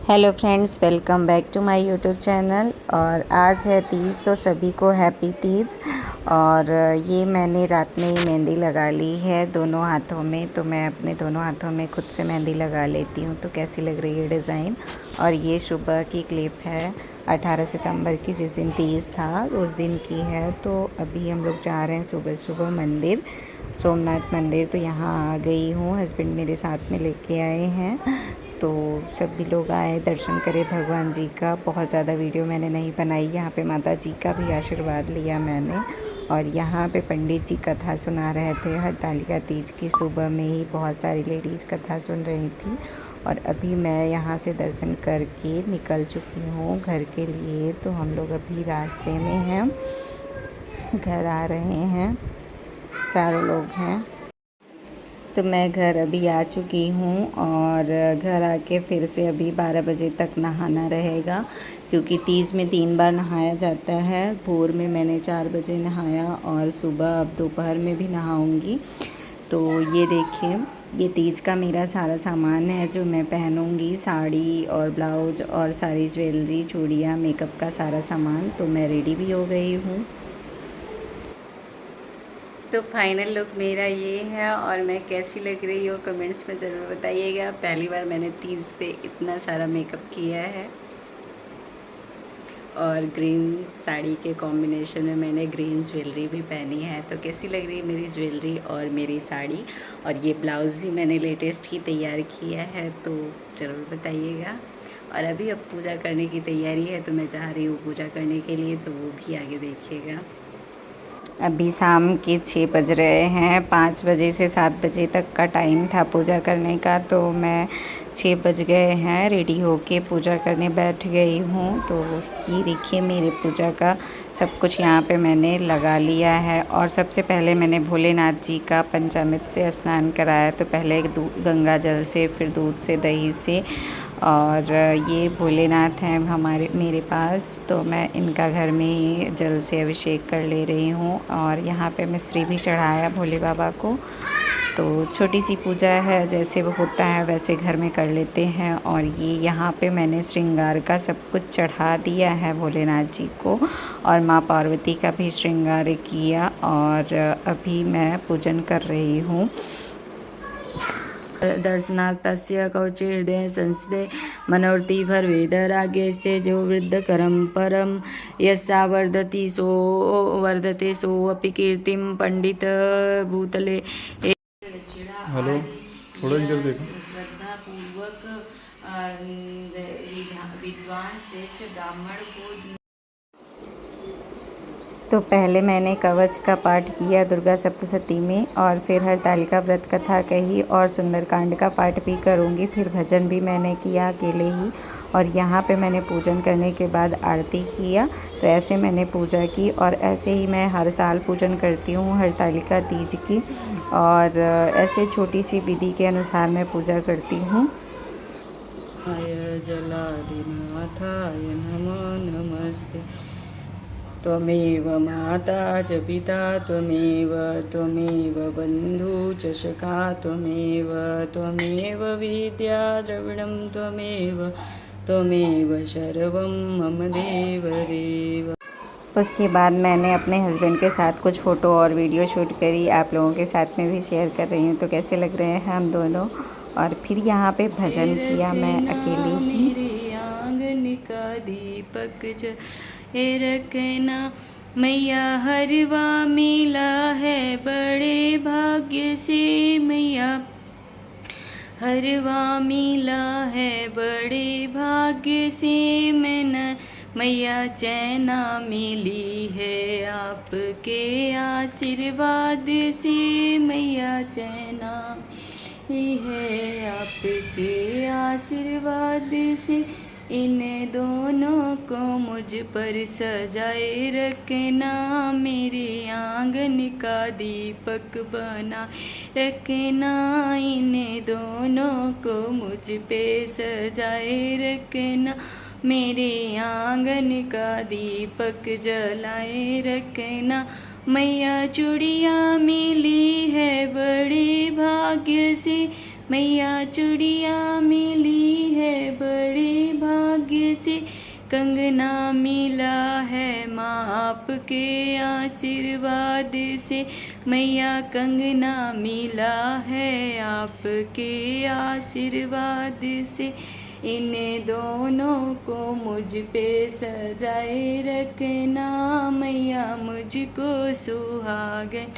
Hello friends, welcome back to my YouTube channel. और आज है तीज, तो सभी को हैप्पी तीज। और ये मैंने रात में ही मेहंदी लगा ली है दोनों हाथों में। तो मैं अपने दोनों हाथों में खुद से मेहंदी लगा लेती हूँ। तो कैसी लग रही है डिज़ाइन। और ये सुबह की क्लिप है 18 सितंबर की, जिस दिन तीज था उस दिन की है। तो अभी हम लोग जा रहे हैं सुबह सुबह मंदिर, सोमनाथ मंदिर। तो यहाँ आ गई हूँ, हस्बैंड मेरे साथ में लेके आए हैं। तो सभी लोग आए, दर्शन करे भगवान जी का। बहुत ज़्यादा वीडियो मैंने नहीं बनाई। यहाँ पे माता जी का भी आशीर्वाद लिया मैंने। और यहाँ पे पंडित जी कथा सुना रहे थे हरतालिका तीज की। सुबह में ही बहुत सारी लेडीज़ कथा सुन रही थी। और अभी मैं यहाँ से दर्शन करके निकल चुकी हूँ घर के लिए। तो हम लोग अभी रास्ते में हैं, घर आ रहे हैं, चारों लोग हैं। तो मैं घर अभी आ चुकी हूँ। और घर आके फिर से अभी 12 बजे तक नहाना रहेगा, क्योंकि तीज में 3 बार नहाया जाता है। भोर में मैंने 4 बजे नहाया, और सुबह अब दोपहर में भी नहाऊंगी। तो ये देखिए, ये तीज का मेरा सारा सामान है जो मैं पहनूंगी, साड़ी और ब्लाउज और सारी ज्वेलरी, चूड़ियाँ, मेकअप का सारा सामान। तो मैं रेडी भी हो गई हूँ। तो फाइनल लुक मेरा ये है, और मैं कैसी लग रही हूँ कमेंट्स में ज़रूर बताइएगा। पहली बार मैंने तीज पे इतना सारा मेकअप किया है। और ग्रीन साड़ी के कॉम्बिनेशन में मैंने ग्रीन ज्वेलरी भी पहनी है। तो कैसी लग रही है मेरी ज्वेलरी और मेरी साड़ी। और ये ब्लाउज़ भी मैंने लेटेस्ट ही तैयार किया है, तो ज़रूर बताइएगा। और अभी अब पूजा करने की तैयारी है, तो मैं जा रही हूँ पूजा करने के लिए, तो वो भी आगे देखिएगा। अभी शाम के 6 बज रहे हैं। 5 बजे से 7 बजे तक का टाइम था पूजा करने का। तो मैं 6 बज गए हैं, रेडी होके पूजा करने बैठ गई हूँ। तो ये देखिए, मेरे पूजा का सब कुछ यहाँ पे मैंने लगा लिया है। और सबसे पहले मैंने भोलेनाथ जी का पंचामृत से स्नान कराया। तो पहले गंगा जल से, फिर दूध से, दही से। और ये भोलेनाथ हैं मेरे पास, तो मैं इनका घर में ही जल से अभिषेक कर ले रही हूँ। और यहाँ पे मिश्री भी चढ़ाया भोले बाबा को। तो छोटी सी पूजा है, जैसे वो होता है वैसे घर में कर लेते हैं। और ये यहाँ पे मैंने श्रृंगार का सब कुछ चढ़ा दिया है भोलेनाथ जी को। और माँ पार्वती का भी श्रृंगार किया। और अभी मैं पूजन कर रही हूँ। दर्शनार्थस्य कौचिर्दे संस्थे मनोर्ति भर्वेदराग्यस्ते जो वृद्धकरं परम यस्सा वर्धति सो वर्धते सोऽपि कीर्तिं पंडित भूतले। हेलो, थोड़ा इधर देखो। श्रद्धा पूर्वक विद्वान श्रेष्ठ ब्राह्मण को। तो पहले मैंने कवच का पाठ किया दुर्गा सप्तशती में, और फिर हरतालिका व्रत कथा कही, और सुंदरकांड का पाठ भी करूँगी। फिर भजन भी मैंने किया अकेले ही। और यहाँ पे मैंने पूजन करने के बाद आरती किया। तो ऐसे मैंने पूजा की, और ऐसे ही मैं हर साल पूजन करती हूँ हरतालिका तीज की। और ऐसे छोटी सी विधि के अनुसार मैं पूजा करती हूँ। जलादिनाथाय नमो नमस्ते। त्वमेव माता च पिता त्वमेव बन्धु च सखा त्वमेव विद्या द्रविणं त्वमेव सर्वं मम देव। उसके बाद मैंने अपने हस्बैंड के साथ कुछ फ़ोटो और वीडियो शूट करी, आप लोगों के साथ में भी शेयर कर रही हूँ। तो कैसे लग रहे हैं हम दोनों। और फिर यहाँ पे भजन किया मैं अकेली ही। मेरे आंगन का दीपक ज रखना, मैया हरवा मिला है बड़े भाग्य से। मैया हरवा मिला है बड़े भाग्य से। मैया चैना मिली है आपके आशीर्वाद से। मैया चैना मिली है आपके आशीर्वाद से। इन दोनों को मुझ पर सजाए रखना, मेरे आंगन का दीपक बना रखना। इन दोनों को मुझ पे सजाए रखना, मेरे आंगन का दीपक जलाए रखना। मैया चूड़िया मिली है बड़े भाग्य से। मैया चूड़िया मिली है बड़े भाग्य से कंगना मिला है माँ आपके आशीर्वाद से। मैया कंगना मिला है आपके आशीर्वाद से। इन दोनों को मुझ पे सजाए रखना मैया, मुझको सुहागन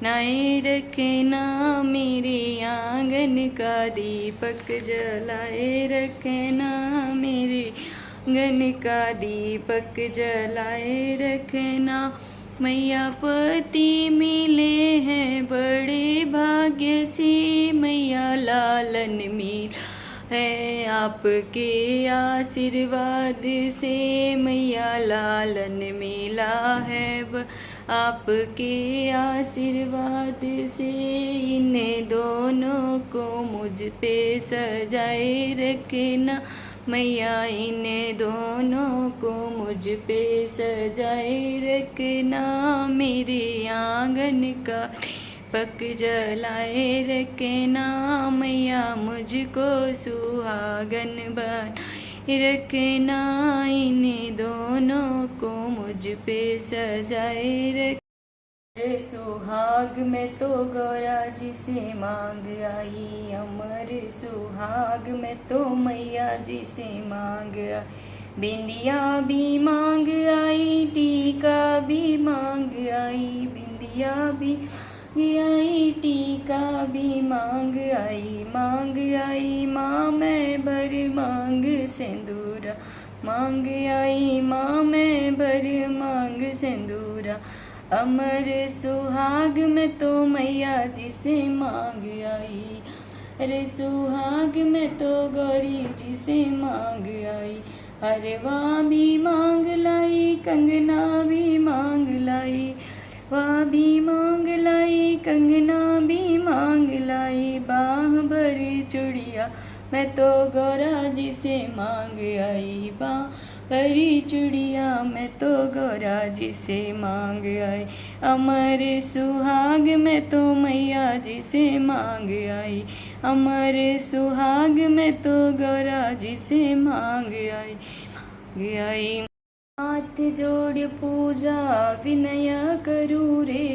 बनाए रखना। मेरे आंगन का दीपक जलाए रखना, मेरे आंगन का दीपक जलाए रखना। मैया पति मिले हैं बड़े भाग्य से, मैया लालन मिला है आपके आशीर्वाद से। मैया लालन मिला है आपके आशीर्वाद से। इन दोनों को मुझ पे सजाए रखना मैया, इन दोनों को मुझ पे सजाए रखना। मेरे आंगन का पक जलाए रखना मैया, मुझको सुहागन बनाए रखना। इन दोनों को मुझ पे सजाए रख। सुहाग में तो गौरा जी से मांग आई, अमर सुहाग में तो मैया जी से मांग आई। बिंदिया भी मांग आई, टीका भी मांग आई, बिंदिया भी आई, टीका भी मांग आई माँ मैं भर मांग सिंदूरा, मांग आई माँ मैं भर मांग सिंदूरा। अमर सुहाग में तो मैया जी से मांग आई, अरे सुहाग में तो गौरी जी से मांग आई। हरवा भी मांग लाई, कंगना भी मांग लाई, वह भी मांग लाई, कंगना भी मांग लाई। बाह भरी चूड़िया मैं तो गौरा जी से मांग आई, बाह भरी चूड़िया मैं तो गौरा जी से मांग आई। अमर सुहाग में तो मैया जी से मांग आई, अमर सुहाग में तो गौरा जी से मांग आई। हाथ जोड़ पूजा विनय करूँ रे,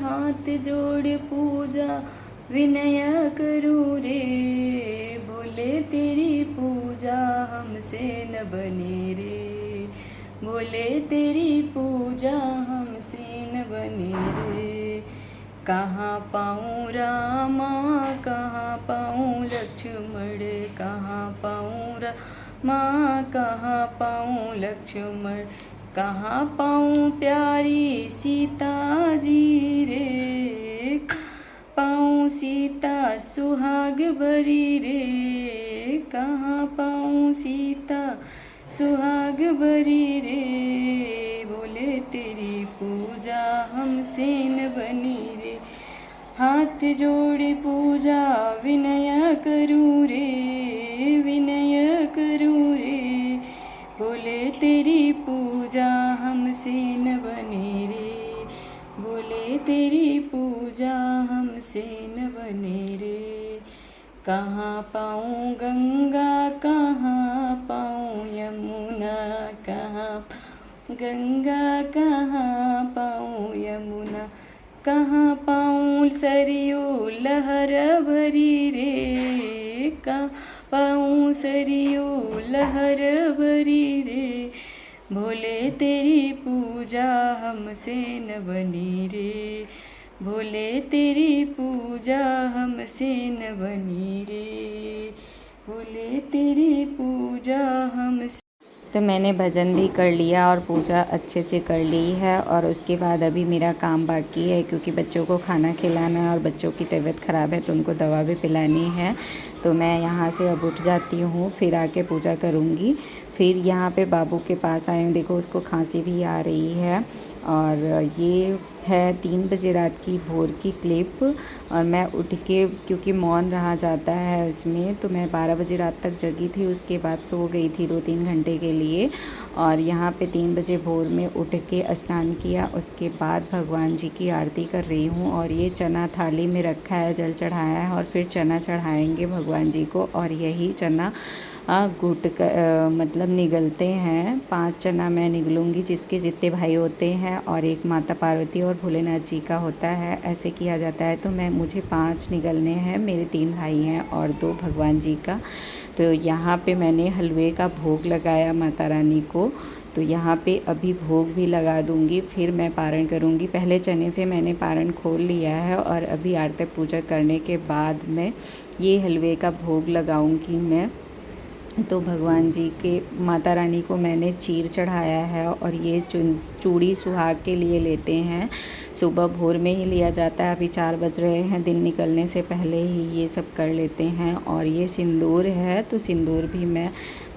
हाथ जोड़ पूजा विनय करूँ रे। बोले तेरी पूजा हमसे न बने रे, बोले तेरी पूजा हमसे न बने रे। कहाँ पाऊँ रामा, कहाँ पाऊँ लक्ष्मण, कहाँ पाऊँ माँ, कहाँ पाऊँ लक्ष्मण, कहाँ पाऊँ प्यारी सीता जी रे। पाऊँ सीता सुहाग भरी रे, कहाँ पाऊँ सीता सुहाग भरी रे। बोले तेरी पूजा हमसे न बनी रे, हाथ जोड़ पूजा विनय करूँ रे, विनय करूँ रे। बोले तेरी पूजा हमसे न बने रे, बोले तेरी पूजा हमसे न बने रे। कहाँ पाऊँ गंगा, कहाँ पाऊँ यमुना, कहाँ गंगा, कहाँ पाऊँ यमुना, कहाँ पाऊँ सरयू लहर भरी रे, कहाँ पाऊँ सरयू लहर भरी रे। भोले तेरी पूजा हमसे न बनी रे, भोले तेरी पूजा हमसे न बनी रे, भोले तेरी पूजा हमसे। तो मैंने भजन भी कर लिया और पूजा अच्छे से कर ली है, और उसके बाद अभी मेरा काम बाकी है क्योंकि बच्चों को खाना खिलाना है और बच्चों की तबीयत ख़राब है तो उनको दवा भी पिलानी है। तो मैं यहाँ से अब उठ जाती हूँ, फिर आके पूजा करूँगी। फिर यहाँ पे बाबू के पास आई हूँ, देखो उसको खांसी भी आ रही है। और ये है 3 बजे रात की भोर की क्लिप, और मैं उठ के क्योंकि मौन रहा जाता है उसमें, तो मैं 12 बजे रात तक जगी थी, उसके बाद सो गई थी 2-3 घंटे के लिए। और यहाँ पे 3 बजे भोर में उठ के स्नान किया, उसके बाद भगवान जी की आरती कर रही हूँ। और ये चना थाली में रखा है, जल चढ़ाया है और फिर चना चढ़ाएंगे भगवान जी को, और यही चना मतलब निगलते हैं। 5 चना मैं निगलूँगी, जिसके जितने भाई होते हैं, और एक माता पार्वती और भोलेनाथ जी का होता है, ऐसे किया जाता है। तो मुझे 5 निगलने हैं, मेरे 3 भाई हैं और 2 भगवान जी का। तो यहाँ पे मैंने हलवे का भोग लगाया माता रानी को। तो यहाँ पे अभी भोग भी लगा दूँगी, फिर मैं पारण करूँगी। पहले चने से मैंने पारण खोल लिया है और अभी आरती पूजा करने के बाद मैं ये हलवे का भोग लगाऊँगी मैं। तो भगवान जी के माता रानी को मैंने चीर चढ़ाया है, और ये चूड़ी सुहाग के लिए लेते हैं। सुबह भोर में ही लिया जाता है, अभी 4 बज रहे हैं, दिन निकलने से पहले ही ये सब कर लेते हैं। और ये सिंदूर है, तो सिंदूर भी मैं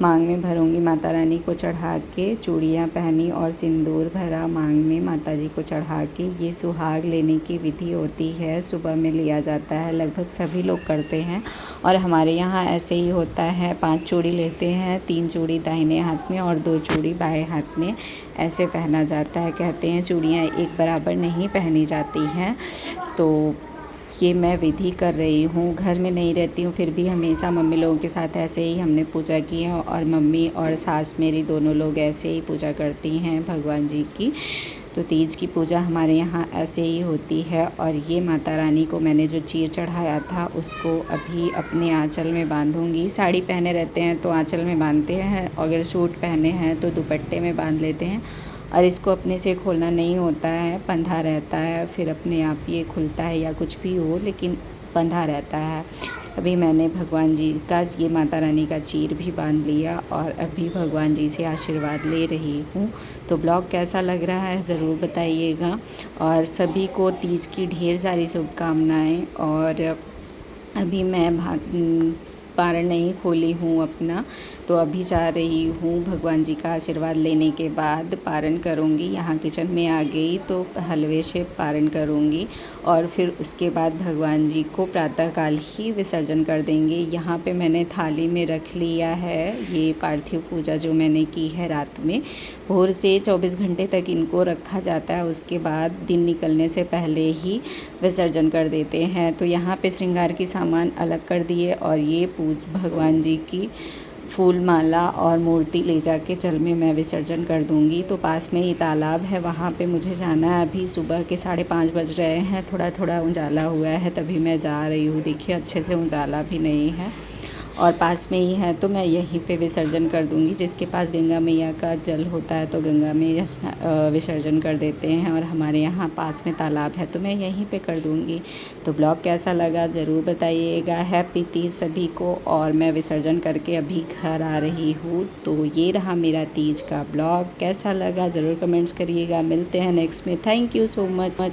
मांग में भरूंगी। माता रानी को चढ़ा के चूड़ियाँ पहनी और सिंदूर भरा मांग में माता जी को चढ़ा के। ये सुहाग लेने की विधि होती है, सुबह में लिया जाता है, लगभग सभी लोग करते हैं। और हमारे यहाँ ऐसे ही होता है, 5 चूड़ी लेते हैं, 3 चूड़ी दाहिने हाथ में और 2 चूड़ी बाएं हाथ में, ऐसे पहना जाता है। कहते हैं चूड़ियाँ एक बराबर नहीं पहनी जाती हैं। तो ये मैं विधि कर रही हूँ, घर में नहीं रहती हूँ, फिर भी हमेशा मम्मी लोगों के साथ ऐसे ही हमने पूजा की है। और मम्मी और सास मेरी दोनों लोग ऐसे ही पूजा करती हैं भगवान जी की। तो तीज की पूजा हमारे यहाँ ऐसे ही होती है। और ये माता रानी को मैंने जो चीर चढ़ाया था, उसको अभी अपने आंचल में बांधूंगी। साड़ी पहने रहते हैं तो आंचल में बांधते हैं, अगर सूट पहने हैं तो दुपट्टे में बांध लेते हैं। और इसको अपने से खोलना नहीं होता है, बंधा रहता है, फिर अपने आप ये खुलता है या कुछ भी हो, लेकिन बंधा रहता है। अभी मैंने भगवान जी का, ये माता रानी का चीर भी बांध लिया और अभी भगवान जी से आशीर्वाद ले रही हूँ। तो ब्लॉग कैसा लग रहा है ज़रूर बताइएगा, और सभी को तीज की ढेर सारी शुभकामनाएँ। और अभी मैं पारण नहीं खोली हूँ अपना, तो अभी जा रही हूँ भगवान जी का आशीर्वाद लेने के बाद पारण करूँगी। यहाँ किचन में आ गई तो हलवे से पारण करूँगी, और फिर उसके बाद भगवान जी को प्रातःकाल ही विसर्जन कर देंगे। यहाँ पे मैंने थाली में रख लिया है ये पार्थिव पूजा जो मैंने की है रात में। भोर से 24 घंटे तक इनको रखा जाता है, उसके बाद दिन निकलने से पहले ही विसर्जन कर देते हैं। तो यहाँ पे श्रृंगार की सामान अलग कर दिए, और ये भगवान जी की फूल माला और मूर्ति ले जाके जल में मैं विसर्जन कर दूंगी। तो पास में ही तालाब है, वहाँ पे मुझे जाना है। अभी सुबह के 5:30 बज रहे हैं, थोड़ा थोड़ा उजाला हुआ है, तभी मैं जा रही हूँ। देखिए अच्छे से उजाला भी नहीं है, और पास में ही है, तो मैं यहीं पे विसर्जन कर दूंगी। जिसके पास गंगा मैया का जल होता है तो गंगा में विसर्जन कर देते हैं, और हमारे यहाँ पास में तालाब है तो मैं यहीं पे कर दूंगी। तो ब्लॉग कैसा लगा ज़रूर बताइएगा। हैप्पी तीज सभी को। और मैं विसर्जन करके अभी घर आ रही हूँ। तो ये रहा मेरा तीज का ब्लॉग, कैसा लगा ज़रूर कमेंट्स करिएगा। मिलते हैं नेक्स्ट में। Thank you so much.